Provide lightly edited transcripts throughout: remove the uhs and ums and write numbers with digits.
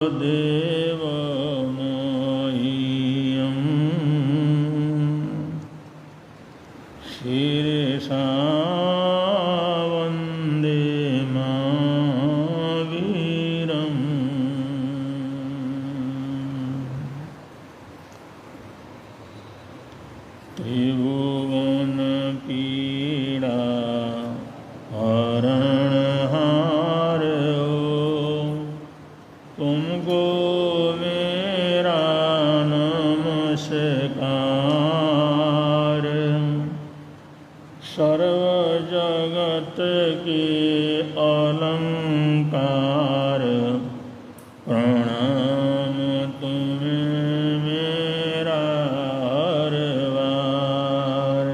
देव मह्यं शीर्षा वन्दे महावीरम्। त्रिभुवनपीडा हरणहारो तुमको मेरा नमस्कार। सर्व जगत के अलंकार प्रणाम तुम्हें मेरा हरवार।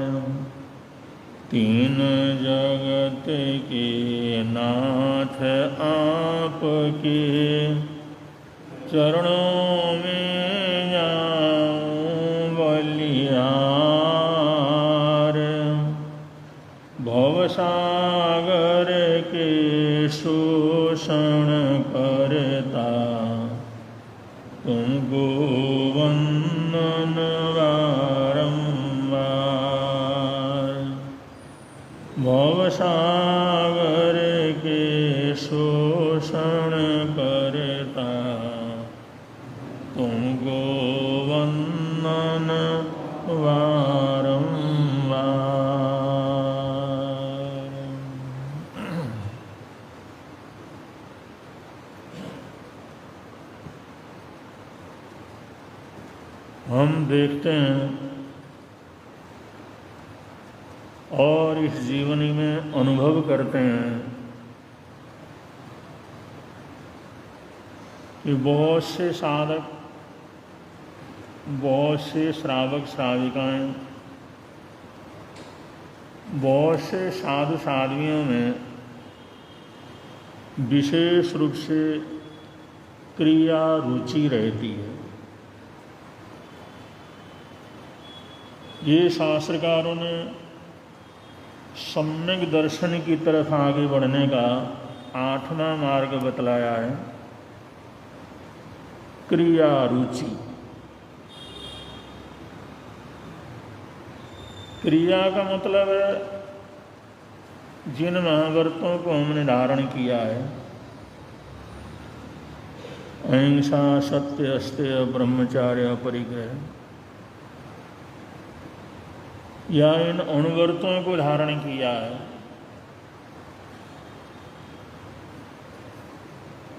तीन जगत के नाथ आपके चरणों में जाऊं बलिहार। भवसागर के शोषण करता तुमको वंदन बारंबार। भवसागर के शोषण करता तुमको वंदन बारंबार। हम देखते हैं और इस जीवनी में अनुभव करते हैं कि बहुत से साधक, बहुत से श्रावक श्राविकाएं, बहुत से साधु साध्वियों में विशेष रूप से क्रिया रुचि रहती है। ये शास्त्रकारों ने सम्यक दर्शन की तरफ आगे बढ़ने का 8वां मार्ग बतलाया है, क्रिया रुचि। क्रिया का मतलब है जिन महाव्रतों को हमने धारण किया है, अहिंसा, सत्य, अस्तेय, ब्रह्मचार्य, अपरिग्रह, या इन अनुव्रतों को धारण किया है,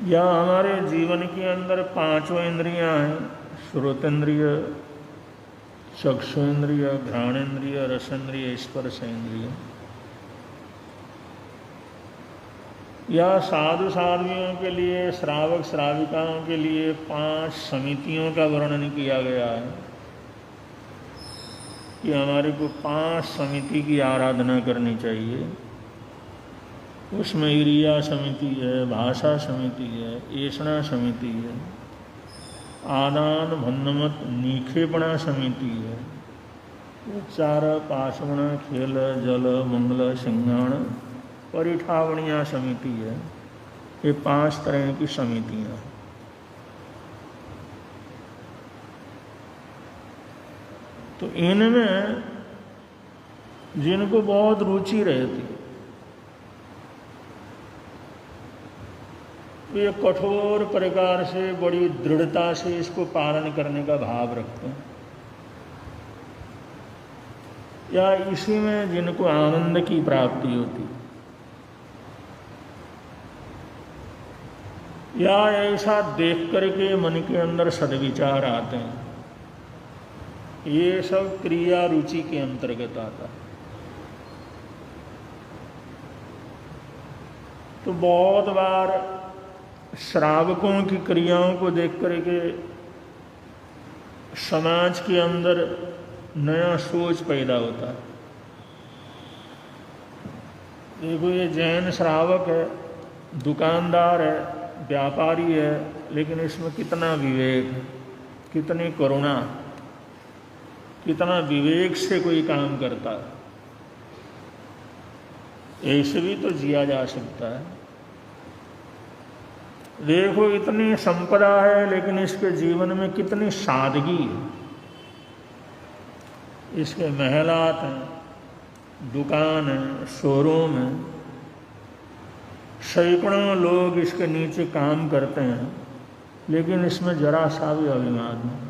या हमारे जीवन के अंदर 5 इंद्रियां हैं, श्रोतेंद्रिय, चक्षुन्द्रिय, घ्राणेन्द्रिय, रसेंद्रिय, स्पर्शेंद्रिय, या साधु साध्वियों के लिए, श्रावक श्राविकाओं के लिए 5 समितियों का वर्णन किया गया है कि हमारे को 5 समिति की आराधना करनी चाहिए। उसमें इरिया समिति है, भाषा समिति है, ऐषणा समिति है, आदान भन्नमत निक्षेपणा समिति है, उच्चार, पाशवण, खेल, जल, मंगल, सिंहाण, परिठावणिया समिति है। ये 5 तरह की समितियाँ हैं। तो इनमें जिनको बहुत रुचि रहती है, तो ये कठोर प्रकार से, बड़ी दृढ़ता से इसको पालन करने का भाव रखते हैं। या इसी में जिनको आनंद की प्राप्ति होती, या ऐसा देख करके मन के अंदर सद्विचार आते हैं, ये सब क्रिया रुचि के अंतर्गत आता है। तो बहुत बार श्रावकों की क्रियाओं को देख करके समाज के अंदर नया सोच पैदा होता है। देखो, ये जैन श्रावक है, दुकानदार है, व्यापारी है, लेकिन इसमें कितना विवेक है, कितनी करुणा, कितना विवेक से कोई काम करता है। ऐसे भी तो जिया जा सकता है। देखो इतनी संपदा है लेकिन इसके जीवन में कितनी सादगी है। इसके महलात हैं, दुकान है, शोरूम है, सैकड़ों लोग इसके नीचे काम करते हैं, लेकिन इसमें जरा सा भी अभिमान नहीं।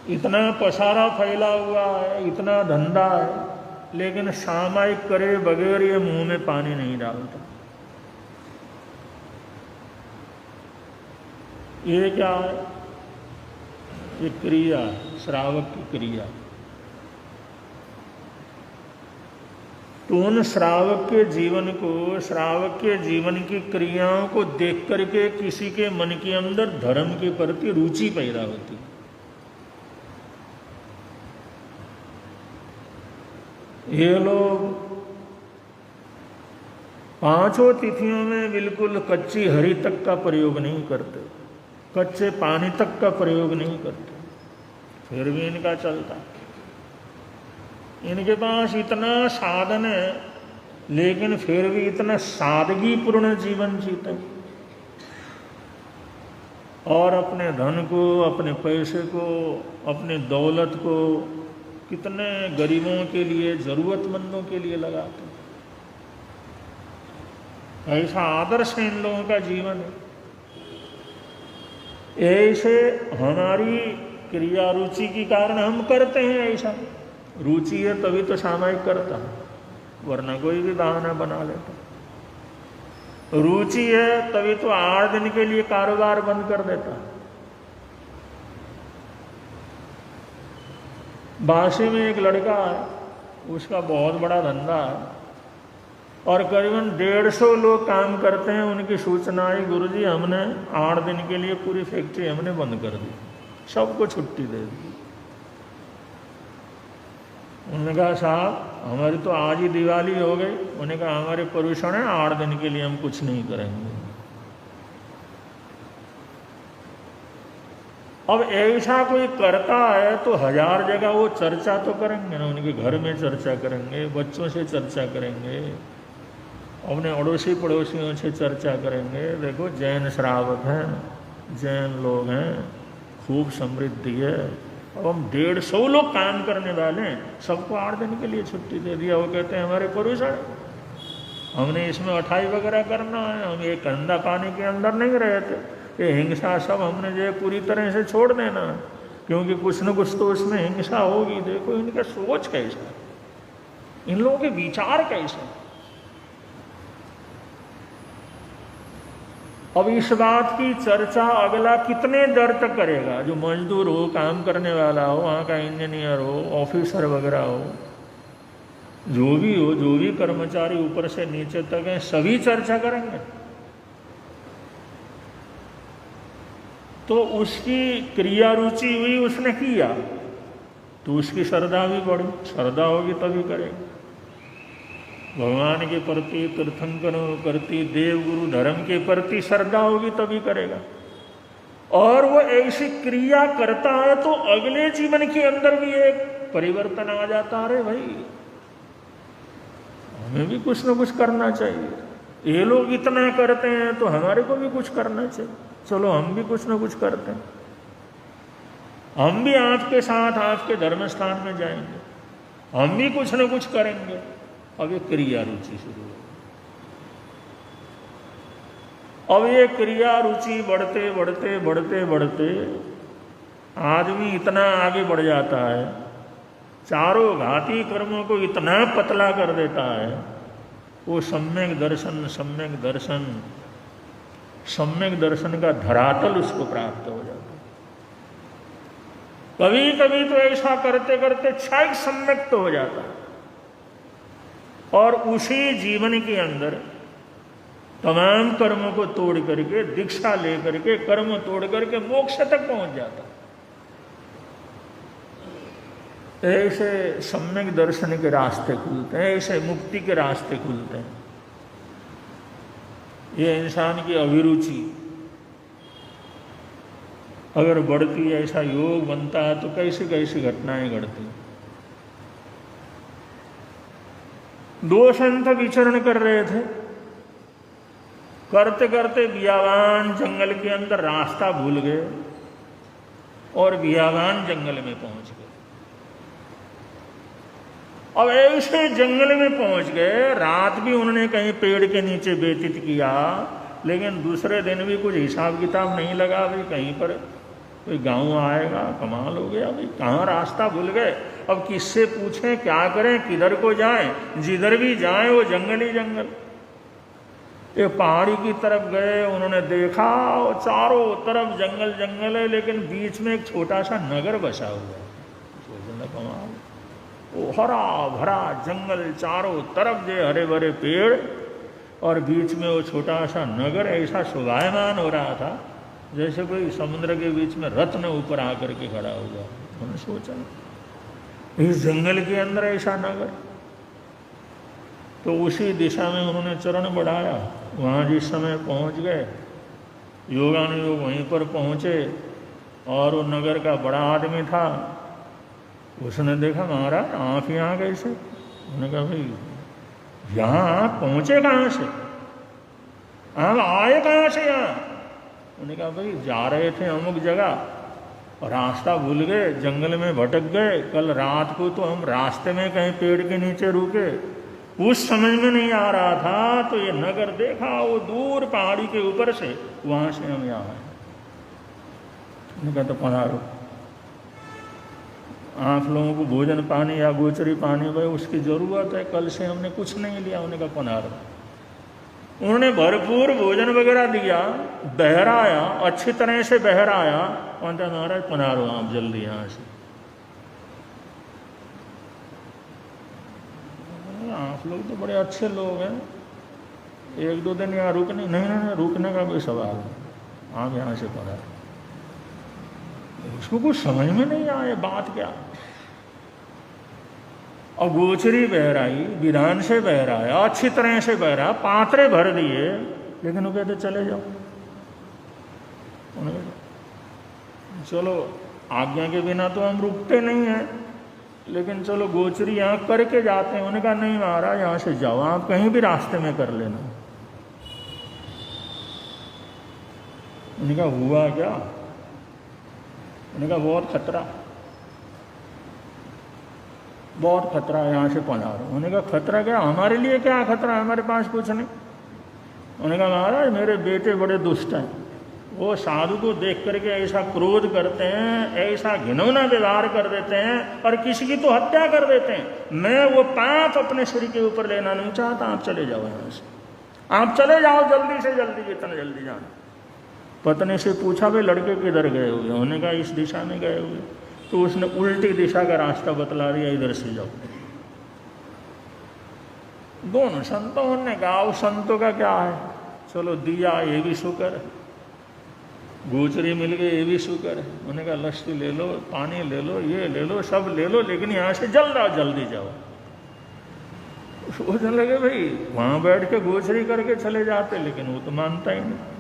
इतना पसारा फैला हुआ है, इतना धंधा है, लेकिन सामायिक करे बगैर ये मुंह में पानी नहीं डालता। ये क्या है? ये क्रिया है, श्रावक की क्रिया। तो उन श्रावक के जीवन को, श्रावक के जीवन की क्रियाओं को देख करके किसी के मन के अंदर धर्म के प्रति रुचि पैदा होती है। ये लोग पांचों तिथियों में बिल्कुल कच्ची हरी तक का प्रयोग नहीं करते, कच्चे पानी तक का प्रयोग नहीं करते, फिर भी इनका चलता। इनके पास इतना साधन है लेकिन फिर भी इतना सादगीपूर्ण जीवन जीते और अपने धन को, अपने पैसे को, अपने दौलत को कितने गरीबों के लिए, जरूरतमंदों के लिए लगाते। ऐसा आदर्श है इन लोगों का जीवन है। ऐसे हमारी क्रिया रुचि के कारण हम करते हैं। ऐसा रुचि है तभी तो सामायिक करता है, वरना कोई भी बहाना बना लेता। रुचि है तभी तो 8 दिन के लिए कारोबार बंद कर देता है। बासी में एक लड़का है, उसका बहुत बड़ा धंधा है और करीबन 150 लोग काम करते हैं। उनकी सूचना आई, गुरुजी हमने 8 दिन के लिए पूरी फैक्ट्री हमने बंद कर दी, सबको छुट्टी दे दी। उन्होंने कहा साहब हमारी तो आज ही दिवाली हो गई। उन्होंने कहा हमारे पर्यूषण है, 8 दिन के लिए हम कुछ नहीं करेंगे। अब ऐसा कोई करता है तो 1000 जगह वो चर्चा तो करेंगे ना, उनके घर में चर्चा करेंगे, बच्चों से चर्चा करेंगे, अपने अड़ोसी पड़ोसियों से चर्चा करेंगे। देखो जैन श्रावक हैं, जैन लोग हैं, खूब समृद्धि है। अब हम 150 लोग काम करने वाले हैं, सबको 8 दिन के लिए छुट्टी दे दिया। वो कहते हैं हमारे पर्यूषण, हमने इसमें अठाई वगैरह करना है, हम ये कंधा पानी के अंदर नहीं रहे थे, ये हिंसा सब हमने जो पूरी तरह से छोड़ देना, क्योंकि कुछ न कुछ तो उसमें हिंसा होगी। देखो इनका सोच कैसा, इन लोगों के विचार कैसे। अब इस बात की चर्चा अगला कितने दर तक करेगा? जो मजदूर हो, काम करने वाला हो, वहाँ का इंजीनियर हो, ऑफिसर वगैरह हो, जो भी हो, जो भी कर्मचारी ऊपर से नीचे तक हैं, सभी चर्चा करेंगे। तो उसकी क्रिया रुचि हुई, उसने किया तो उसकी श्रद्धा भी बढ़ी। श्रद्धा होगी तभी करेगा। भगवान के प्रति, तीर्थंकरों के प्रति, देव गुरु धर्म के प्रति श्रद्धा होगी तभी करेगा। और वो ऐसी क्रिया करता है तो अगले जीवन के अंदर भी एक परिवर्तन आ जाता है। अरे भाई हमें भी कुछ ना कुछ करना चाहिए। ये लोग इतना करते हैं तो हमारे को भी कुछ करना चाहिए। चलो हम भी कुछ ना कुछ करते हैं, हम भी आपके साथ आपके धर्म स्थान में जाएंगे, हम भी कुछ ना कुछ करेंगे। अब ये क्रिया रुचि शुरू हो। अब ये क्रिया रुचि बढ़ते बढ़ते बढ़ते बढ़ते आदमी इतना आगे बढ़ जाता है, चारों घाती कर्मों को इतना पतला कर देता है, वो सम्यक दर्शन, सम्यक दर्शन, सम्यक दर्शन का धरातल उसको प्राप्त हो जाता है। कभी कभी तो ऐसा करते करते क्षय सम्यक तो हो जाता है और उसी जीवन के अंदर तमाम कर्मों को तोड़ करके, दीक्षा लेकर के, कर्म तोड़ करके मोक्ष तक पहुंच जाता है। ऐसे सम्यक दर्शन के रास्ते खुलते हैं, ऐसे मुक्ति के रास्ते खुलते हैं। ये इंसान की अभिरुचि अगर बढ़ती है, ऐसा योग बनता है तो कैसी कैसी घटनाएं घटती हैं। 2 संत विचरण कर रहे थे, करते करते बियाबान जंगल के अंदर रास्ता भूल गए और बियाबान जंगल में पहुंच गए। अब ऐसे जंगल में पहुंच गए, रात भी उन्होंने कहीं पेड़ के नीचे व्यतीत किया, लेकिन दूसरे दिन भी कुछ हिसाब किताब नहीं लगा भाई कहीं पर कोई गांव आएगा, कमाल हो गया भाई, कहाँ रास्ता भूल गए। अब किससे पूछें, क्या करें, किधर को जाएं, जिधर भी जाएं वो जंगल ही जंगल। एक पहाड़ी की तरफ गए, उन्होंने देखा और चारों तरफ जंगल जंगल है, लेकिन बीच में एक छोटा सा नगर बसा हुआ है। सोचने कमाल, वो हरा भरा जंगल, चारों तरफ जो हरे भरे पेड़ और बीच में वो छोटा सा नगर ऐसा शोभायमान हो रहा था जैसे कोई समुद्र के बीच में रत्न ऊपर आकर के खड़ा हुआ। उन्होंने सोचा इस जंगल के अंदर ऐसा नगर, तो उसी दिशा में उन्होंने चरण बढ़ाया। वहाँ जिस समय पहुँच गए, योगानुयोग वहीं पर पहुँचे और वो नगर का बड़ा आदमी था, उसने देखा महाराज आप यहाँ कैसे? उन्होंने कहा भाई यहाँ आप पहुँचे कहाँ से, आप आए कहाँ से यहाँ? उन्होंने कहा भाई जा रहे थे अमुक जगह और रास्ता भूल गए, जंगल में भटक गए। कल रात को तो हम रास्ते में कहीं पेड़ के नीचे रुके, उस समझ में नहीं आ रहा था, तो ये नगर देखा वो दूर पहाड़ी के ऊपर से, वहाँ से हम यहाँ आए। उन्होंने कहा तो पधारो, आप लोगों को भोजन पानी या गोचरी पानी भाई उसकी ज़रूरत है, कल से हमने कुछ नहीं लिया। उन्होंने कहा पधारो। उन्होंने भरपूर भोजन वगैरह दिया, बहराया, अच्छी तरह से बहराया। उन्होंने कहा महाराज पधारो आप जल्दी यहाँ से। आप लोग तो बड़े अच्छे लोग हैं, एक दो दिन यहाँ रुकने नहीं रुकने का कोई सवाल नहीं, आप यहाँ से पधारो। उसको कुछ समझ में नहीं आया बात क्या। और गोचरी बहराई, विधान से बहराया, अच्छी तरह से बहराया, पात्रे भर दिए, लेकिन वो कहते चले जाओ। उन्होंने कहा चलो आज्ञा के बिना तो हम रुकते नहीं हैं, लेकिन चलो गोचरी यहाँ करके जाते हैं। उन्होंने कहा नहीं महाराज यहाँ से जाओ, आप कहीं भी रास्ते में कर लेना। उन्होंने कहा हुआ क्या? उन्होंने कहा बहुत खतरा, बहुत खतरा है, यहाँ से पधारो। उन्होंने कहा खतरा क्या? हमारे लिए क्या खतरा, हमारे पास कुछ नहीं। उन्होंने कहा महाराज मेरे बेटे बड़े दुष्ट हैं, वो साधु को देख करके ऐसा क्रोध करते हैं, ऐसा घिनौना व्यवहार कर देते हैं और किसी की तो हत्या कर देते हैं। मैं वो पाप अपने शरीर के ऊपर लेना नहीं चाहता, आप चले जाओ यहाँ से, आप चले जाओ जल्दी से जल्दी, जितना जल्दी जाना। पत्नी से पूछा भाई लड़के किधर गए हुए? उन्होंने कहा इस दिशा में गए हुए। तो उसने उल्टी दिशा का रास्ता बतला दिया, इधर से जाओ। दोनों संतों ने कहा उस संतों का क्या है, चलो दिया ये भी शुक्र है, गोचरी मिल गई ये भी शुक्र है। उन्होंने कहा लस्सी ले लो, पानी ले लो, ये ले लो, सब ले लो, लेकिन यहाँ से जल्द आओ, जल्दी जाओ। सोचने लगे भाई वहाँ बैठ के गोचरी करके चले जाते, लेकिन वो तो मानता ही नहीं।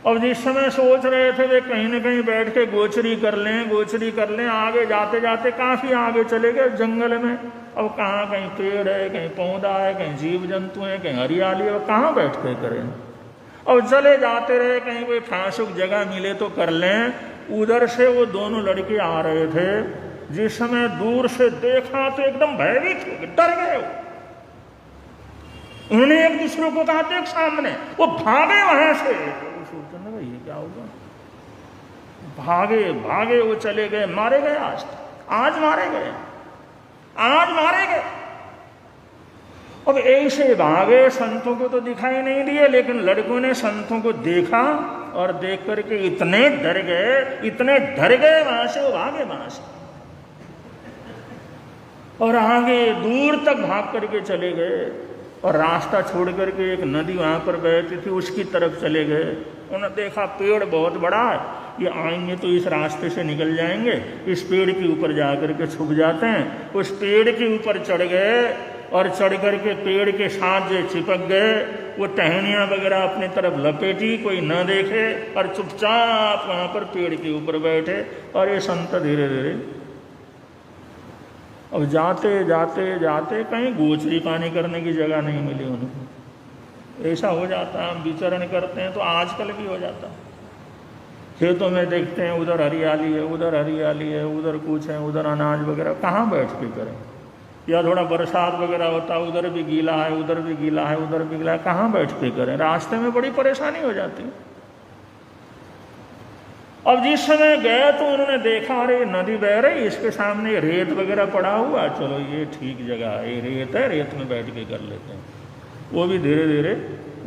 अब जिस समय सोच रहे थे वे कहीं न कहीं बैठ के गोचरी कर लें, गोचरी कर लें, आगे जाते जाते काफ़ी आगे चले गए जंगल में। अब कहाँ कहीं पेड़ है, कहीं पौधा है, कहीं जीव जंतु है, कहीं हरियाली है, कहाँ बैठ के करें। अब चले जाते रहे, कहीं कोई फांसुक जगह मिले तो कर लें। उधर से वो दोनों लड़के आ रहे थे, जिस समय दूर से देखा तो एकदम भयभीत हो गए, डर गए। उन्होंने एक दूसरे को कहा देख सामने, वो भागे वहां से। सोचने लगा ये क्या होगा, भागे भागे वो चले गए, मारे गए, आज मारे गए, आज मारे गए। अब ऐसे भागे, संतों को तो दिखाई नहीं दिए, लेकिन लड़कों ने संतों को देखा और देख करके इतने डर गए वहां से, वो भागे वहां से और आगे दूर तक भाग करके चले गए और रास्ता छोड़ करके एक नदी वहां पर बहती थी, उसकी तरफ चले गए। उन्होंने देखा पेड़ बहुत बड़ा है, ये आएंगे तो इस रास्ते से निकल जाएंगे, इस पेड़ के ऊपर जा करके छुप जाते हैं। उस पेड़ के ऊपर चढ़ गए और चढ़ करके पेड़ के साथ जो चिपक गए, वो टहनियाँ वगैरह अपनी तरफ लपेटी, कोई न देखे, और चुपचाप वहाँ पर पेड़ के ऊपर बैठे। और ये संत धीरे धीरे अब जाते जाते जाते कहीं गोचरी पानी करने की जगह नहीं मिली उनको। ऐसा हो जाता है। हम विचरण करते हैं तो आजकल भी हो जाता है। खेतों में देखते हैं उधर हरियाली है, उधर हरियाली है, उधर कुछ है, उधर अनाज वगैरह, कहाँ बैठ के करें? या थोड़ा बरसात वगैरह होता है, उधर भी गीला है, उधर भी गीला है, उधर भी गीला है, कहाँ बैठ के करें? रास्ते में बड़ी परेशानी हो जाती है। अब जिस समय गए तो उन्होंने देखा अरे नदी बह रही, इसके सामने रेत वगैरह पड़ा हुआ, चलो ये ठीक जगह है, ये रेत है, रेत में बैठ के कर लेते हैं। वो भी धीरे धीरे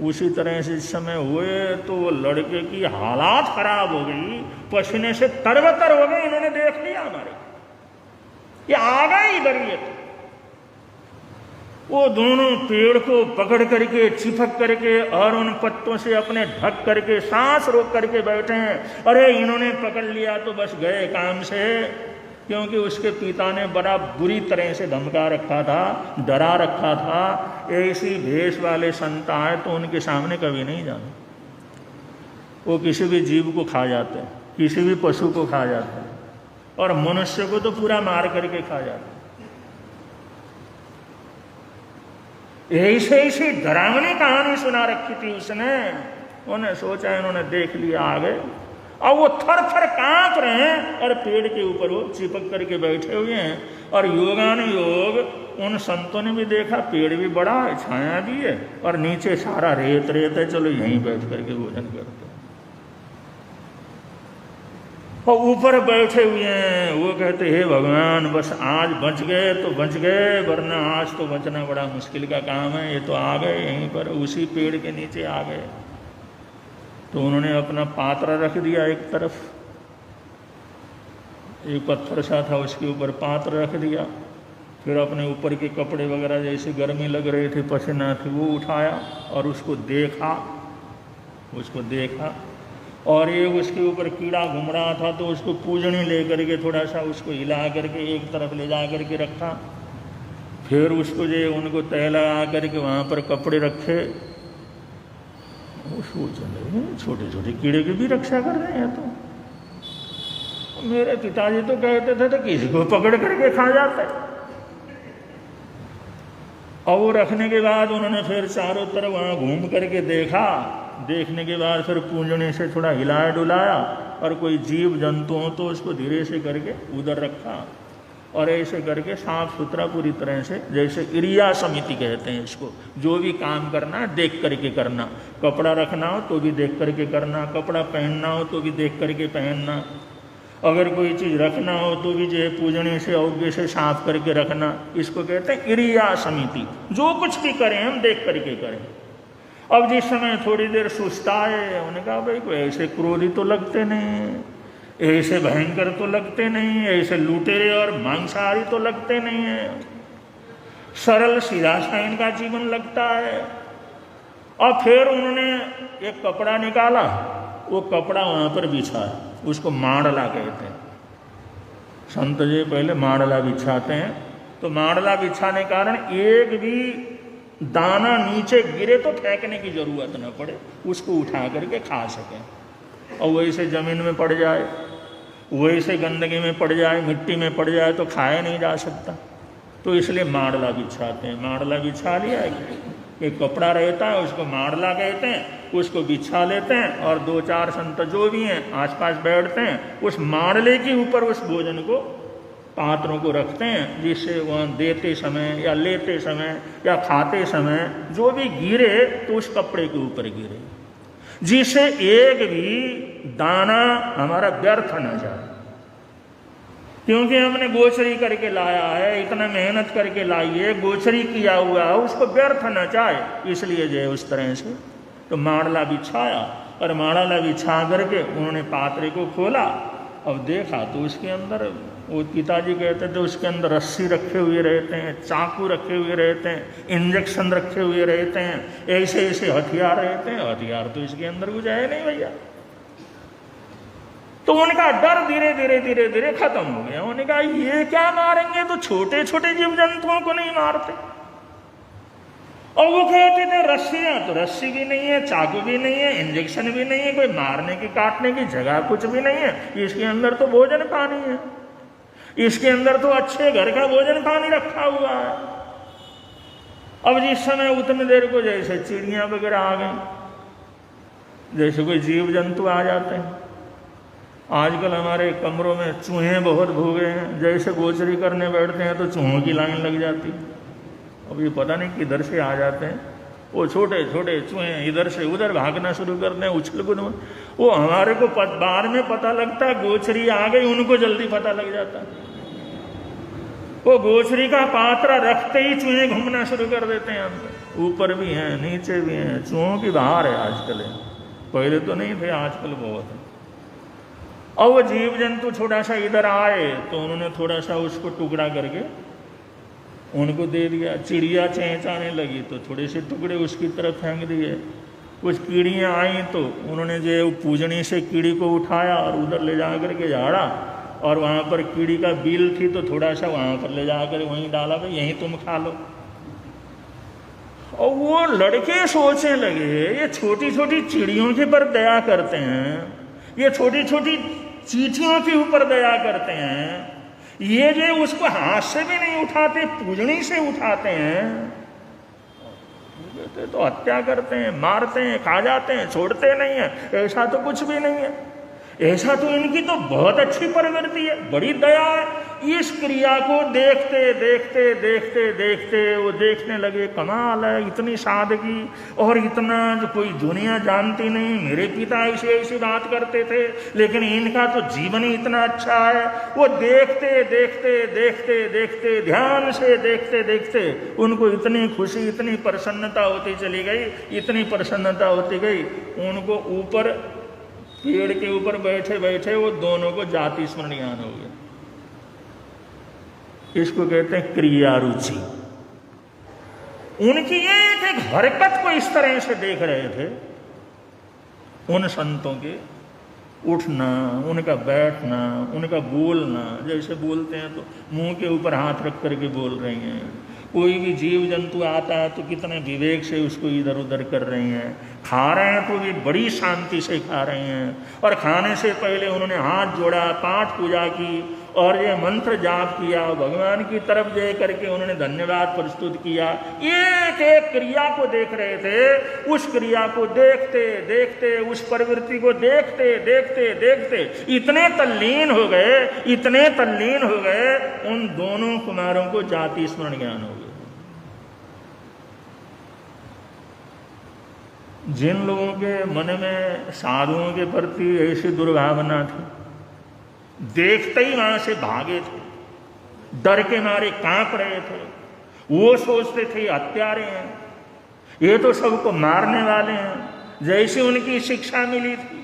उसी तरह से इस समय हुए तो वो लड़के की हालात खराब हो गई, पसीने से तरबतर हो गए। इन्होंने देख लिया हमारे, ये आ गए इधर, ये तो वो दोनों पेड़ को पकड़ करके चिपक करके और उन पत्तों से अपने ढक करके सांस रोक करके बैठे हैं। अरे इन्होंने पकड़ लिया तो बस गए काम से, क्योंकि उसके पिता ने बड़ा बुरी तरह से धमका रखा था, डरा रखा था, ऐसी भेष वाले संत आए तो उनके सामने कभी नहीं जाना। वो किसी भी जीव को खा जाते हैं, किसी भी पशु को खा जाते हैं, और मनुष्य को तो पूरा मार करके खा जाते हैं। ऐसी डरावनी कहानी सुना रखी थी उसने। उन्हें सोचा इन्होंने देख लिया, आ गए। और वो थर थर कांप रहे हैं और पेड़ के ऊपर वो चिपक करके बैठे हुए हैं। और योगानुयोग उन संतों ने भी देखा, पेड़ भी बड़ा है, छाया भी है, और नीचे सारा रेत रेत है, चलो यहीं बैठ करके भोजन करते हैं। और ऊपर बैठे हुए हैं, वो कहते हे भगवान बस आज बच गए तो बच गए, वरना आज तो बचना बड़ा मुश्किल का काम है। ये तो आ गए यहीं पर, उसी पेड़ के नीचे आ गए। तो उन्होंने अपना पात्र रख दिया एक तरफ, एक पत्थर सा था उसके ऊपर पात्र रख दिया। फिर अपने ऊपर के कपड़े वगैरह, जैसे गर्मी लग रही थी, पसीना थी, वो उठाया और उसको देखा, और ये उसके ऊपर कीड़ा घूम रहा था तो उसको पूजनी ले करके थोड़ा सा उसको हिला करके एक तरफ ले जा करके रखा। फिर उसको जो उनको तय लगा करके वहाँ पर कपड़े रखे। वो सोच रहे छोटे छोटे कीड़े की भी रक्षा कर रहे हैं। तो मेरे पिताजी तो कहते थे तो किसी को पकड़ करके खा जाता है। और वो रखने के बाद उन्होंने फिर चारों तरफ वहाँ घूम करके देखा। देखने के बाद फिर पूंजने से थोड़ा हिलाया डुलाया, और कोई जीव जंतु हो तो उसको धीरे से करके उधर रखा, और ऐसे करके साफ सुथरा पूरी तरह से, जैसे क्रिया समिति कहते हैं इसको, जो भी काम करना है देख करके करना। कपड़ा रखना हो तो भी देख करके करना, कपड़ा पहनना हो तो भी देख करके पहनना, अगर कोई चीज़ रखना हो तो भी जो है पूजने से औगे से साफ करके रखना। इसको कहते हैं क्रिया समिति। जो कुछ भी करें हम देख करके करें। अब जिस समय थोड़ी देर सुस्ताए, उन्होंने कहा भाई कोई ऐसे क्रोधी तो लगते नहीं, ऐसे भयंकर तो लगते नहीं, ऐसे लुटेरे और मांसाहारी तो लगते नहीं है, सरल सीधा सा इनका जीवन लगता है। और फिर उन्होंने एक कपड़ा निकाला, वो कपड़ा वहाँ पर बिछाया, उसको मांडला कहते हैं। संत जी पहले मांडला बिछाते हैं, तो मांडला बिछाने के कारण एक भी दाना नीचे गिरे तो फेंकने की जरूरत न पड़े, उसको उठा करके खा सकें। और वैसे जमीन में पड़ जाए, वैसे गंदगी में पड़ जाए, मिट्टी में पड़ जाए तो खाया नहीं जा सकता। तो इसलिए मांडला बिछाते हैं। मांडला बिछा लिया, एक कपड़ा रहता है उसको मांडला कहते हैं, उसको बिछा लेते हैं, और दो चार संत जो भी हैं आसपास बैठते हैं, उस मांडले के ऊपर उस भोजन को, पात्रों को रखते हैं, जिससे वहाँ देते समय या लेते समय या खाते समय जो भी गिरे तो उस कपड़े के ऊपर गिरे, जिससे एक भी दाना हमारा व्यर्थ न जाए। क्योंकि हमने गोचरी करके लाया है, इतना मेहनत करके लाई है, गोचरी किया हुआ है, उसको व्यर्थ न जाए, इसलिए जो है उस तरह से। तो मांडला बिछाया, और मांडला बिछा करके उन्होंने पात्रे को खोला। अब देखा तो उसके अंदर, वो पिताजी कहते थे उसके अंदर रस्सी रखे हुए रहते हैं, चाकू रखे हुए रहते हैं, इंजेक्शन रखे हुए रहते हैं, ऐसे ऐसे हथियार रहते हैं। हथियार तो इसके अंदर कुछ है नहीं भैया। तो उनका डर धीरे धीरे धीरे धीरे खत्म हो गया। उन्होंने कहा ये क्या मारेंगे, तो छोटे छोटे जीव जंतुओं को नहीं मारते। और वो कहते थे रस्सियां, तो रस्सी भी नहीं है, चाकू भी नहीं है, इंजेक्शन भी नहीं है, कोई मारने की काटने की जगह कुछ भी नहीं है। इसके अंदर तो भोजन पानी है, इसके अंदर तो अच्छे घर का भोजन पानी रखा हुआ है। अब जिस समय उतने देर को जैसे चिड़ियाँ वगैरह आ गई, जैसे कोई जीव जंतु आ जाते हैं। आजकल हमारे कमरों में चूहे बहुत भूगे हैं, जैसे गोचरी करने बैठते हैं तो चूहों की लाइन लग जाती। अब ये पता नहीं किधर से आ जाते हैं, वो छोटे छोटे चूहे इधर से उधर भागना शुरू करते हैं, उछल कूद में। वो हमारे को बाद में पता लगता है गोचरी आ गई, उनको जल्दी पता लग जाता। वो गोचरी का पात्रा रखते ही चूहे घूमना शुरू कर देते हैं अंदर। ऊपर भी हैं, नीचे भी हैं, चूहों की बहार है आजकल। पहले तो नहीं थे, आजकल बहुत है। और वो जीव जंतु छोटा सा इधर आए तो उन्होंने थोड़ा सा उसको टुकड़ा करके उनको दे दिया। चिड़िया चहचहाने लगी तो थोड़े से टुकड़े उसकी तरफ फेंक दिए। कुछ कीड़ियाँ आई तो उन्होंने जो पूजनी से कीड़ी को उठाया और उधर ले जा करके झाड़ा, और वहाँ पर कीड़ी का बिल थी तो थोड़ा सा वहाँ पर ले जा कर वहीं डाला, भाई यहीं तुम खा लो। और वो लड़के सोचने लगे ये छोटी छोटी चिड़ियों के ऊपर दया करते हैं, ये छोटी छोटी चींटियों के ऊपर दया करते हैं, ये जो उसको हाथ से भी नहीं उठाते, पूजनी से उठाते हैं, तो हत्या करते हैं, मारते हैं, खा जाते हैं, छोड़ते नहीं है। ऐसा तो कुछ भी नहीं है। ऐसा तो इनकी तो बहुत अच्छी प्रवृत्ति है, बड़ी दया है। इस क्रिया को देखते देखते देखते देखते वो देखने लगे कमाल है, इतनी सादगी और इतना जो कोई दुनिया जानती नहीं। मेरे पिता ऐसी ऐसी बात करते थे, लेकिन इनका तो जीवन ही इतना अच्छा है। वो देखते देखते देखते देखते ध्यान से देखते देखते उनको इतनी खुशी, इतनी प्रसन्नता होती चली गई, इतनी प्रसन्नता होती गई। उनको ऊपर पेड़ के ऊपर बैठे बैठे वो दोनों को जाति स्मरण ज्ञान हो गया। इसको कहते हैं क्रिया रुचि। उनकी एक एक हरकत को इस तरह से देख रहे थे, उन संतों के उठना, उनका बैठना, उनका बोलना। जैसे बोलते हैं तो मुंह के ऊपर हाथ रख करके बोल रही हैं। कोई भी जीव जंतु आता है तो कितने विवेक से उसको इधर उधर कर रही हैं। खा रहे हैं तो भी बड़ी शांति से खा रहे हैं, और खाने से पहले उन्होंने हाथ जोड़ा, पाठ पूजा की और ये मंत्र जाप किया, भगवान की तरफ दे करके उन्होंने धन्यवाद प्रस्तुत किया। एक एक क्रिया को देख रहे थे। उस क्रिया को देखते देखते, उस प्रवृत्ति को देखते देखते देखते इतने तल्लीन हो गए, इतने तल्लीन हो गए, उन दोनों कुमारों को जाति स्मरण ज्ञान हो गया। जिन लोगों के मन में साधुओं के प्रति ऐसी दुर्भावना थी, देखते ही वहां से भागे थे, डर के मारे कांप रहे थे। वो सोचते थे हत्यारे हैं, ये तो सबको मारने वाले हैं, जैसी उनकी शिक्षा मिली थी।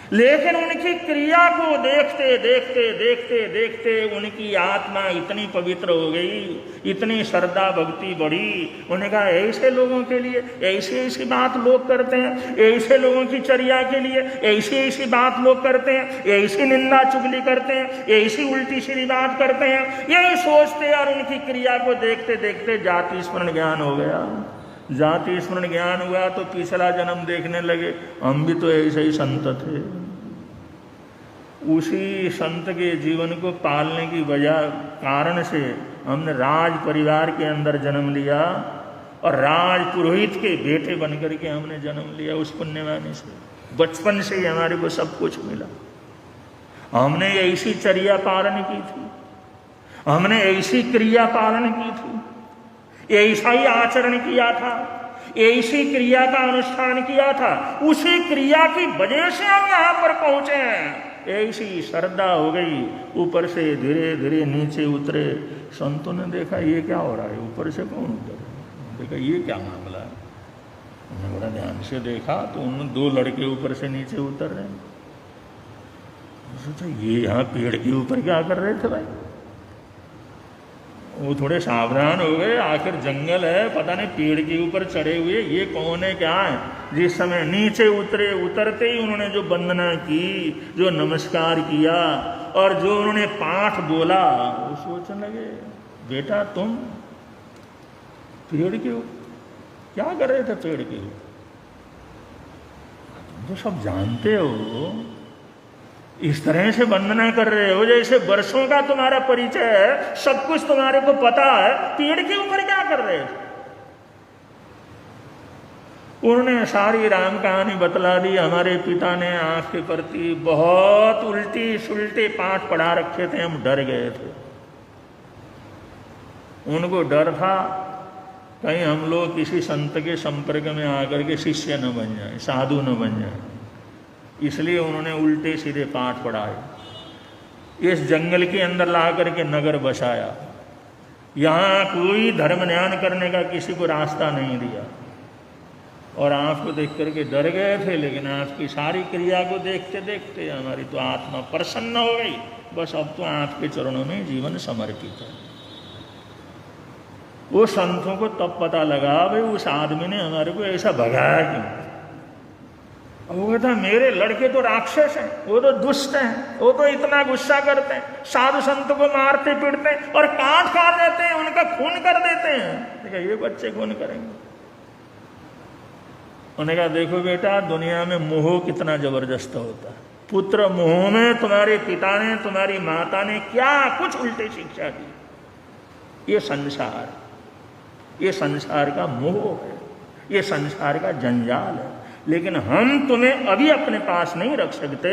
लेकिन उनकी क्रिया को देखते देखते देखते देखते उनकी आत्मा इतनी पवित्र हो गई, इतनी श्रद्धा भक्ति बढ़ी। उन्होंने कहा ऐसे लोगों के लिए ऐसी ऐसी बात लोग करते हैं, ऐसे लोगों की चर्या के लिए ऐसी ऐसी बात लोग करते हैं, ऐसी निंदा चुगली करते हैं, ऐसी उल्टी सीधी बात करते हैं, यही सोचते। और उनकी क्रिया को देखते देखते जाति स्मरण ज्ञान हो गया। जाति स्मरण ज्ञान हुआ तो पिछला जन्म देखने लगे, हम भी तो ऐसे ही संत थे। उसी संत के जीवन को पालने की वजह कारण से हमने राज परिवार के अंदर जन्म लिया, और राज पुरोहित के बेटे बनकर के हमने जन्म लिया। उस पुण्यवानी से बचपन से ही हमारे को सब कुछ मिला। हमने ऐसी चर्या पालन की थी, हमने ऐसी क्रिया पालन की थी, ऐसा ही आचरण किया था, ऐसी क्रिया का अनुष्ठान किया था। उसी क्रिया की वजह से हम यहाँ पर पहुंचे हैं। ऐसी श्रद्धा हो गई, ऊपर से धीरे धीरे नीचे उतरे। संतों ने देखा ये क्या हो रहा है, ऊपर से कौन उतर, देखा ये क्या मामला है। उन्होंने बड़ा ध्यान से देखा तो उन दो लड़के ऊपर से नीचे उतर रहे हैं। सोचा ये यहाँ पेड़ के ऊपर क्या कर रहे थे भाई। वो थोड़े सावधान हो गए, आखिर जंगल है, पता नहीं पेड़ के ऊपर चढ़े हुए ये कौन है क्या है। जिस समय नीचे उतरे, उतरते ही उन्होंने जो वंदना की, जो नमस्कार किया और जो उन्होंने पाठ बोला, वो सोचने लगे बेटा तुम पेड़ के ऊपर क्या कर रहे थे, पेड़ के ऊपर तुम तो सब जानते हो, इस तरह से वंदना कर रहे हो जैसे वर्षों का तुम्हारा परिचय है, सब कुछ तुम्हारे को पता है, पेड़ के ऊपर क्या कर रहे थे। उन्होंने सारी राम कहानी बतला दी। हमारे पिता ने आंख के प्रति बहुत उल्टी सुलटे पाठ पढ़ा रखे थे, हम डर गए थे। उनको डर था कहीं हम लोग किसी संत के संपर्क में आकर के शिष्य न बन जाए, साधु न बन जाए, इसलिए उन्होंने उल्टे सीधे पाठ पढ़ाए। इस जंगल के अंदर ला करके नगर बसाया। यहाँ कोई धर्म ध्यान करने का किसी को रास्ता नहीं दिया। और आपको देख करके डर गए थे, लेकिन आपकी सारी क्रिया को देखते देखते हमारी तो आत्मा प्रसन्न हो गई। बस अब तो आपके चरणों में जीवन समर्पित है। वो संतों को तब पता लगा भाई उस आदमी ने हमारे को ऐसा भगाया क्यों। वो कहता मेरे लड़के तो राक्षस हैं, वो तो दुष्ट हैं, वो तो इतना गुस्सा करते हैं, साधु संत को मारते पीटते हैं और काट खा देते हैं, उनका खून कर देते हैं। देखा ये बच्चे खून करेंगे। उन्होंने कहा देखो बेटा, दुनिया में मोह कितना जबरदस्त होता है। पुत्र मोह में तुम्हारे पिता ने, तुम्हारी माता ने क्या कुछ उल्टी शिक्षा दी। ये संसार का मोह है, ये संसार का जंजाल है। लेकिन हम तुम्हें अभी अपने पास नहीं रख सकते,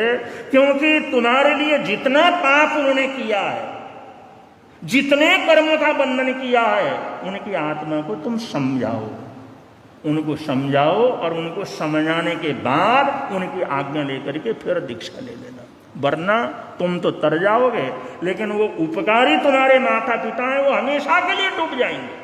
क्योंकि तुम्हारे लिए जितना पाप उन्होंने किया है, जितने कर्मों का बंधन किया है, उनकी आत्मा को तुम समझाओ, उनको समझाओ और उनको समझाने के बाद उनकी आज्ञा लेकर के फिर दीक्षा ले लेना, वरना तुम तो तर जाओगे। लेकिन वो उपकारी तुम्हारे माता पिता हैं, वो हमेशा के लिए डूब जाएंगे।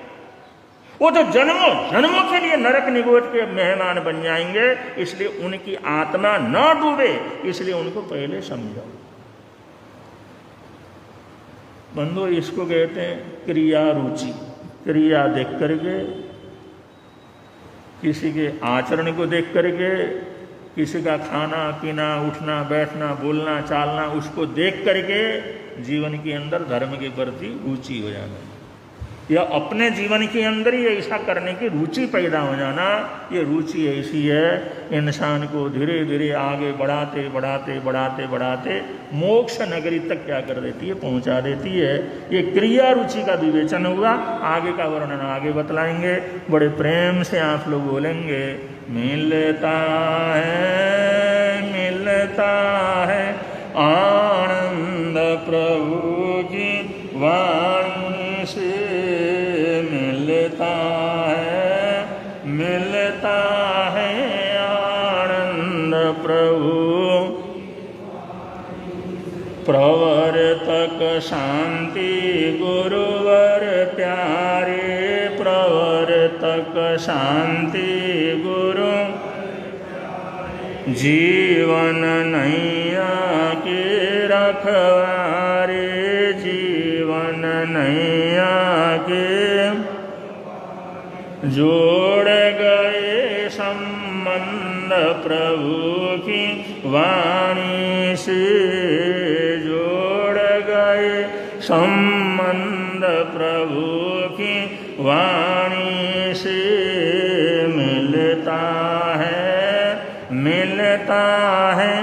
वो तो जन्मों जन्मों के लिए नरक निगोद के मेहमान बन जाएंगे। इसलिए उनकी आत्मा न डूबे, इसलिए उनको पहले समझाओ। बंधु, इसको कहते हैं क्रिया रुचि। क्रिया देख करके, किसी के आचरण को देख करके, किसी का खाना पीना उठना बैठना बोलना चालना, उसको देख करके जीवन के अंदर धर्म के प्रति रुचि हो जाना, या अपने जीवन के अंदर ही ऐसा करने की रुचि पैदा हो जाना। ये रुचि ऐसी है, इंसान को धीरे धीरे आगे बढ़ाते बढ़ाते बढ़ाते बढ़ाते मोक्ष नगरी तक क्या कर देती है, पहुंचा देती है। ये क्रिया रुचि का विवेचन हुआ। आगे का वर्णन आगे बतलाएंगे। बड़े प्रेम से आप लोग बोलेंगे, मिलता है आनंद प्रभु की वाणी से, मिलता है आनंद प्रभु। प्रवर्तक शांति गुरुवर प्यारे, प्रवर्तक शांति गुरु जीवन नैया के रखवारे, जीवन नैया के जोड़ गए संबंध प्रभु की वाणी से, जोड़ गए संबंध प्रभु की वाणी से। मिलता है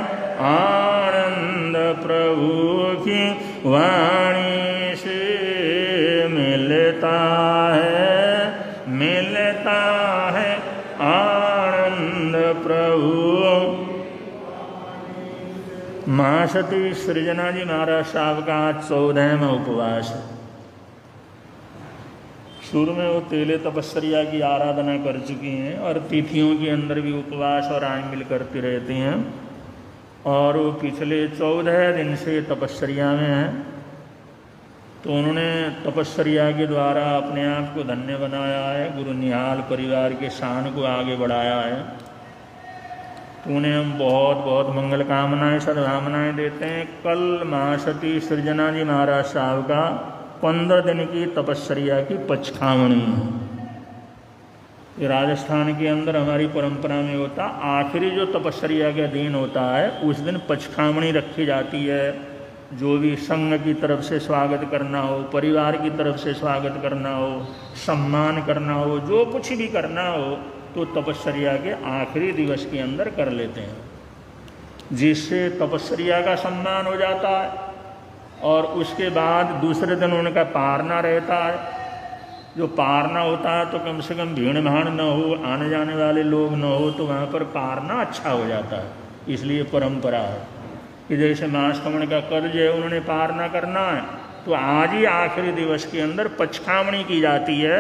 आनंद प्रभु की वाणी से, मिलता है आनंद प्रभु। महासती सृजना जी महाराज साहब का आज 14वां उपवास है। शुरू में वो तेले तपस्या की आराधना कर चुकी हैं और तिथियों के अंदर भी उपवास और आंगिल करती रहती हैं, और वो पिछले 14 दिन से तपस्या में हैं। तो उन्होंने तपस्या के द्वारा अपने आप को धन्य बनाया है, गुरु निहाल परिवार के शान को आगे बढ़ाया है। तो उन्हें हम बहुत बहुत मंगल कामनाएं सद्भावनाएं देते हैं। कल महासती सृजना जी महाराज साहब का 15 दिन की तपस्या की पचखावणी है। ये राजस्थान के अंदर हमारी परंपरा में होता, आखिरी जो तपस्या का दिन होता है उस दिन पचखावणी रखी जाती है। जो भी संघ की तरफ से स्वागत करना हो, परिवार की तरफ से स्वागत करना हो, सम्मान करना हो, जो कुछ भी करना हो तो तपस्या के आखिरी दिवस के अंदर कर लेते हैं, जिससे तपस्या का सम्मान हो जाता है। और उसके बाद दूसरे दिन उनका पारना रहता है। जो पारना होता है तो कम से कम भीड़ भाड़ न हो, आने जाने वाले लोग न हो, तो वहाँ पर पारना अच्छा हो जाता है। इसलिए परंपरा है कि जैसे मास कमण का कर्ज है, उन्होंने पारना करना है तो आज ही आखिरी दिवस के अंदर पचखामणी की जाती है,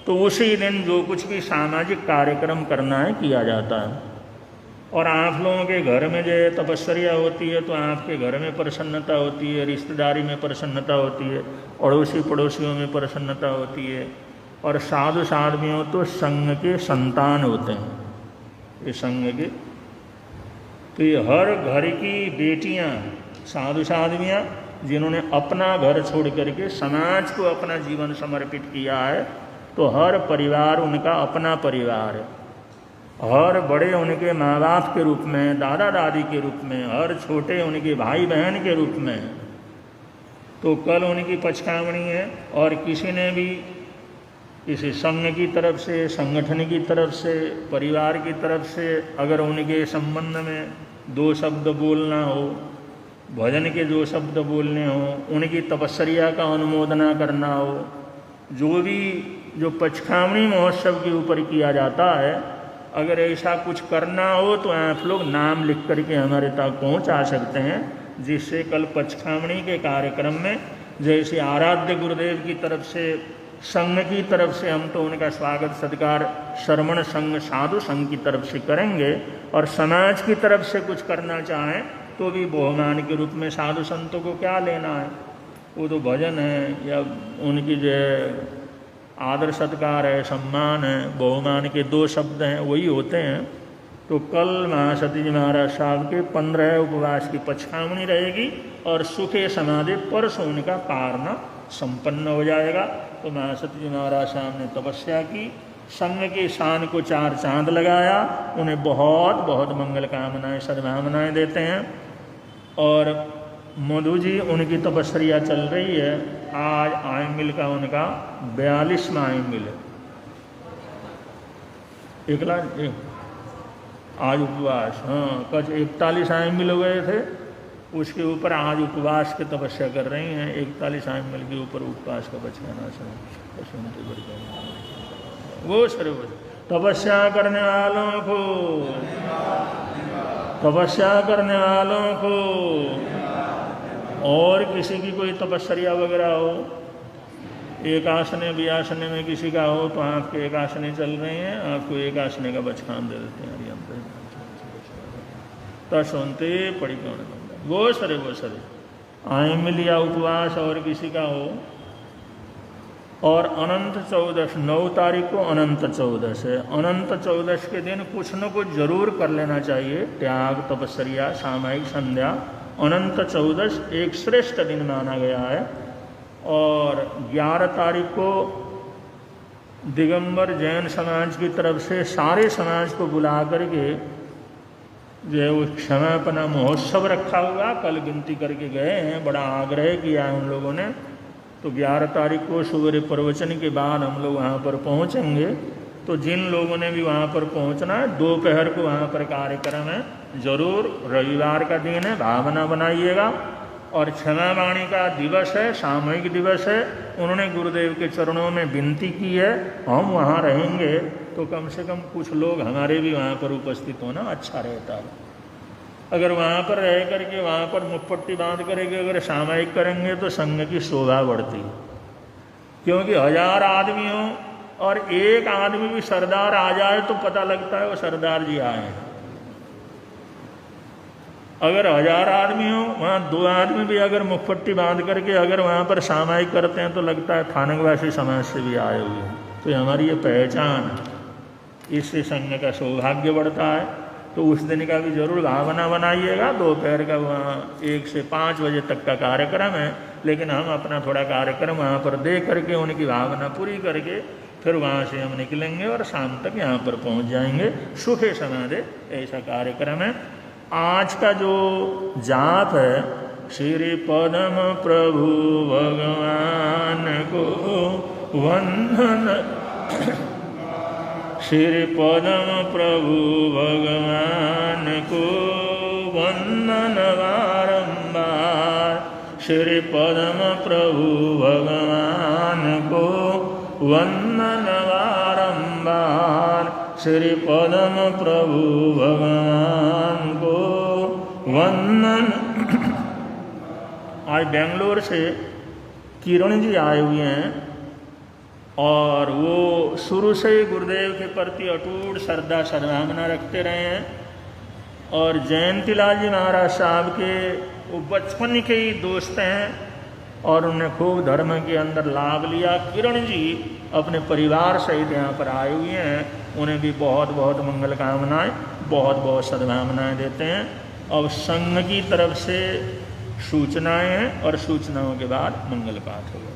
तो उसी दिन जो कुछ भी सामाजिक कार्यक्रम करना है किया जाता है। और आप लोगों के घर में जो तपस्या होती है तो आपके घर में प्रसन्नता होती है, रिश्तेदारी में प्रसन्नता होती है, अड़ोसी पड़ोसियों में प्रसन्नता होती है। और साधु साध्वियों तो संघ के संतान होते हैं, ये संघ के, तो ये हर घर की बेटियां साधु साध्वियाँ जिन्होंने अपना घर छोड़ करके समाज को अपना जीवन समर्पित किया है, तो हर परिवार उनका अपना परिवार है। हर बड़े उनके माँ बाप के रूप में, दादा दादी के रूप में, हर छोटे उनके भाई बहन के रूप में। तो कल उनकी पचखामणी है, और किसी ने भी किसी संघ की तरफ से, संगठन की तरफ से, परिवार की तरफ से अगर उनके संबंध में दो शब्द बोलना हो, भजन के दो शब्द बोलने हो, उनकी तपस्या का अनुमोदना करना हो, जो पचखामणी महोत्सव के ऊपर किया जाता है, अगर ऐसा कुछ करना हो तो आप लोग नाम लिख करके हमारे तक पहुंचा सकते हैं, जिससे कल पचखामणी के कार्यक्रम में जैसे आराध्य गुरुदेव की तरफ से, संघ की तरफ से हम तो उनका स्वागत सत्कार श्रमण संघ साधु संघ की तरफ से करेंगे, और समाज की तरफ से कुछ करना चाहें तो भी बहुमान के रूप में साधु संतों को क्या लेना है, वो तो भजन है या उनकी जो आदर सत्कार है, सम्मान है, बहुमान के दो शब्द हैं वही होते हैं। तो कल महासती जी महाराज साहब के 15 उपवास की पचखामणी रहेगी, और सुखे समाधि परसों उनका पारना संपन्न हो जाएगा। तो महासती जी महाराज साहब ने तपस्या की, संघ के शान को 4 चांद लगाया, उन्हें बहुत बहुत मंगल कामनाएं सद्भावनाएं देते हैं। और मधु जी उनकी तपस्या चल रही है, आज आयमिल का उनका 42वां आयमिल है, आज उपवास, हाँ कल 41 आयमिल हो गए थे, उसके ऊपर आज उपवास की तपस्या कर रही हैं। 41 आयमिल के ऊपर उपवास का बचकाना सुनते वो सर्व तपस्या करने वालों को, तपस्या करने वालों को, और किसी की कोई तपस्या वगैरह हो, एक आसने भी आसने में किसी का हो, तो आपके एक आसने चल रहे हैं, आपको एक आसने का बचकान दे देते हैं। तो सुनते पड़ी कौन वो सरे आयमिल या उपवास और किसी का हो। और अनंत चौदश 9 तारीख को अनंत चौदश है। अनंत चौदश के दिन कुछ न कुछ जरूर कर लेना चाहिए, त्याग, तपस्या, सामायिक संध्या। अनंत चौदश एक श्रेष्ठ दिन माना गया है। और 11 तारीख को दिगंबर जैन समाज की तरफ से सारे समाज को बुला करके जो है वो क्षमापना महोत्सव रखा हुआ, कल गिनती करके गए हैं, बड़ा आग्रह किया है उन लोगों ने। तो 11 तारीख को सुबह प्रवचन के बाद हम लोग वहाँ पर पहुँचेंगे। तो जिन लोगों ने भी वहाँ पर पहुँचना है, दोपहर को वहाँ पर कार्यक्रम है, ज़रूर रविवार का दिन है, भावना बनाइएगा। और क्षमावाणी का दिवस है, सामूहिक दिवस है। उन्होंने गुरुदेव के चरणों में विनती की है, हम वहाँ रहेंगे तो कम से कम कुछ लोग हमारे भी वहाँ पर उपस्थित होना अच्छा रहता है। अगर वहाँ पर रह करके वहाँ पर मुखपट्टी बांध करके अगर सामूहिक करेंगे तो संघ की शोभा बढ़ती है। क्योंकि 1000 आदमी हो और एक आदमी भी सरदार आ जाए तो पता लगता है वो सरदार जी आए हैं। अगर 1000 आदमी हो, वहाँ 2 आदमी भी अगर मुखपट्टी बांध करके अगर वहाँ पर सामूहिक करते हैं तो लगता है थानकवासी समाज से भी आए हुए हैं। तो हमारी ये पहचान, इससे संघ का सौभाग्य बढ़ता है। तो उस दिन का भी जरूर भावना बनाइएगा। दोपहर का वहाँ 1 से 5 बजे तक का कार्यक्रम है, लेकिन हम अपना थोड़ा कार्यक्रम वहाँ पर दे करके उनकी भावना पूरी करके फिर वहाँ से हम निकलेंगे और शाम तक यहाँ पर पहुँच जाएंगे। सुखे समाधि ऐसा कार्यक्रम है। आज का जो जाप है, श्री पदम प्रभु भगवान को वंदन, श्री पदम प्रभु भगवान को वंदन बारंबार, श्री पदम प्रभु भगवान को वंदन बारंबार श्री पदम प्रभु भगवान को वंदन। आज बेंगलोर से किरण जी आए हुए हैं और वो शुरू से ही गुरुदेव के प्रति अटूट श्रद्धा सद्भावना रखते रहे हैं और जयंतीलाल जी महाराज साहब के वो बचपन के ही दोस्त हैं और उन्हें खूब धर्म के अंदर लाभ लिया। किरण जी अपने परिवार सहित यहाँ पर आए हुए हैं, उन्हें भी बहुत बहुत मंगल कामनाएं, बहुत बहुत सद्भावनाएं देते हैं। अब संघ की तरफ से सूचनाएं हैं और सूचनाओं के बाद मंगल पाठ होगा।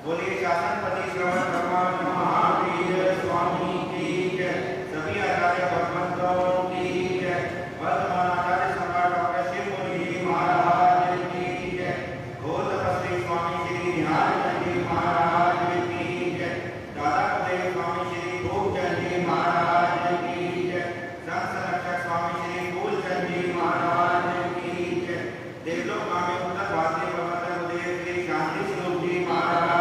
बोलिए शासनपति श्रवण भगवान महावीर स्वामी की जय, सभी आचार्य भगवंतों की जय, वर्तमान आचार्य सम्राट डॉक्टर शिव मुनि महाराज की जय, घोर तपस्वी स्वामी श्री ध्यान जी महाराज की जय, दादा कुलदेव स्वामी श्री गोपचंद जी महाराज की जय, संत संरक्षक स्वामी श्री फूलचंद जी महाराज की जय, देवलोक में उत्तर भारतीय प्रवर्तक उदय श्री शांति स्वरूप जी महाराज,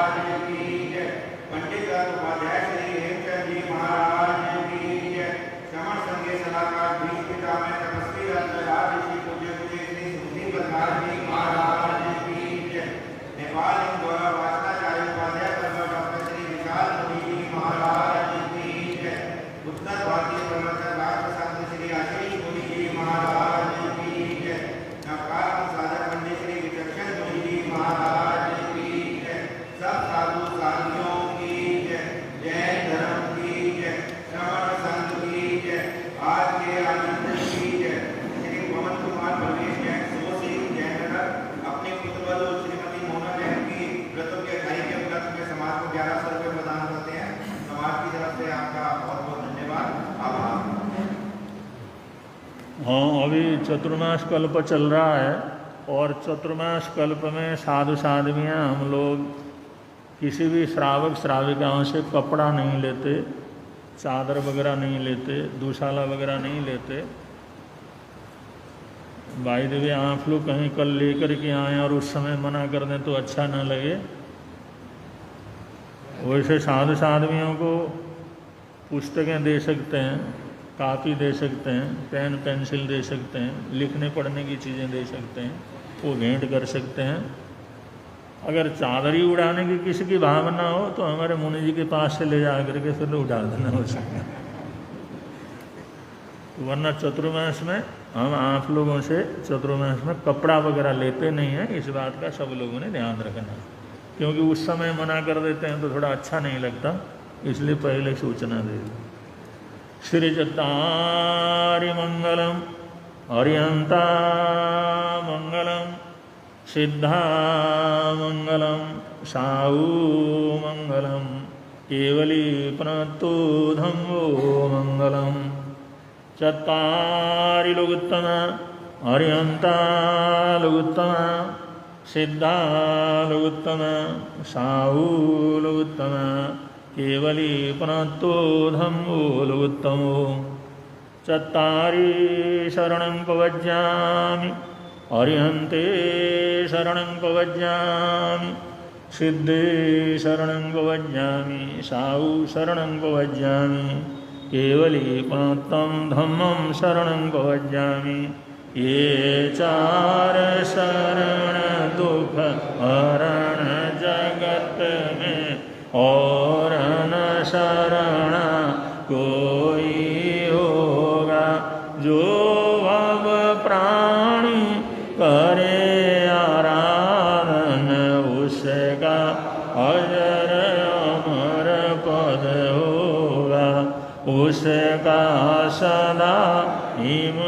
उपाध्याय श्री हेमचंद जी महाराज की जय, श्रवण संघ सलाहकार बीज पिता में तपस्वी राज ऋषि पूज्य श्री सुधीर बलकार जी महाराज की जय, नेपाल द्वारा वाचनाचार्य उपाध्याय डॉक्टर श्री विशाल मुनि जी महाराज की जय, उत्तर भारतीय प्रवर्तक राष्ट्र श्री आशीष मुनि जी महाराज की जय, नवकार साधक पंडित श्री विचक्षण मुनि जी महाराज हाँ, अभी चतुर्मास कल्प चल रहा है और चतुर्मास कल्प में साधु साध्वियाँ हम लोग किसी भी श्रावक श्राविकाओं से कपड़ा नहीं लेते, चादर वगैरह नहीं लेते, दूशाला वगैरह नहीं लेते। बाई द वे आप लोग कहीं कल लेकर के आए और उस समय मना कर दें तो अच्छा ना लगे। वैसे साधु साध्वियों को पुस्तकें दे सकते हैं, कापी दे सकते हैं, पेन पेंसिल दे सकते हैं, लिखने पढ़ने की चीज़ें दे सकते हैं, वो भेंट कर सकते हैं। अगर चादर ही उड़ाने की किसी की भावना हो तो हमारे मुनि जी के पास से ले जा करके फिर उड़ा देना हो सकता है। वरना चतुर्मास में हम आप लोगों से चतुर्मास में कपड़ा वगैरह लेते नहीं हैं, इस बात का सब लोगों ने ध्यान रखना, क्योंकि उस समय मना कर देते हैं तो थोड़ा अच्छा नहीं लगता, इसलिए पहले सूचना दे दी। श्री चत्तारि मंगलम हरियंता मंगलम सिद्धा मंगलम साहू मंगलम केवली प्रणतो धम्मो मंगलम चत्तारि लोकोत्तम हरियंता लोकोत्तम सिद्धा लोकोत्तम साहू लोकोत्तम केवली प्रणतो धम्मो लोकोत्तमो चत्तारि शरणं प्रवज्यामि हरिहन्ते शरणं प्रवज्यामि सिद्धे शरणं प्रवज्यामि साहू शरणं प्रवज्यामि केवली प्रणतं धम्मं शरणं प्रवज्यामि। ये चार शरण दुख हरण जगत में और न शरण कोई होगा। जो अब प्राणी करे आराधन उसका अजर अमर पद होगा, उसका सदा हिम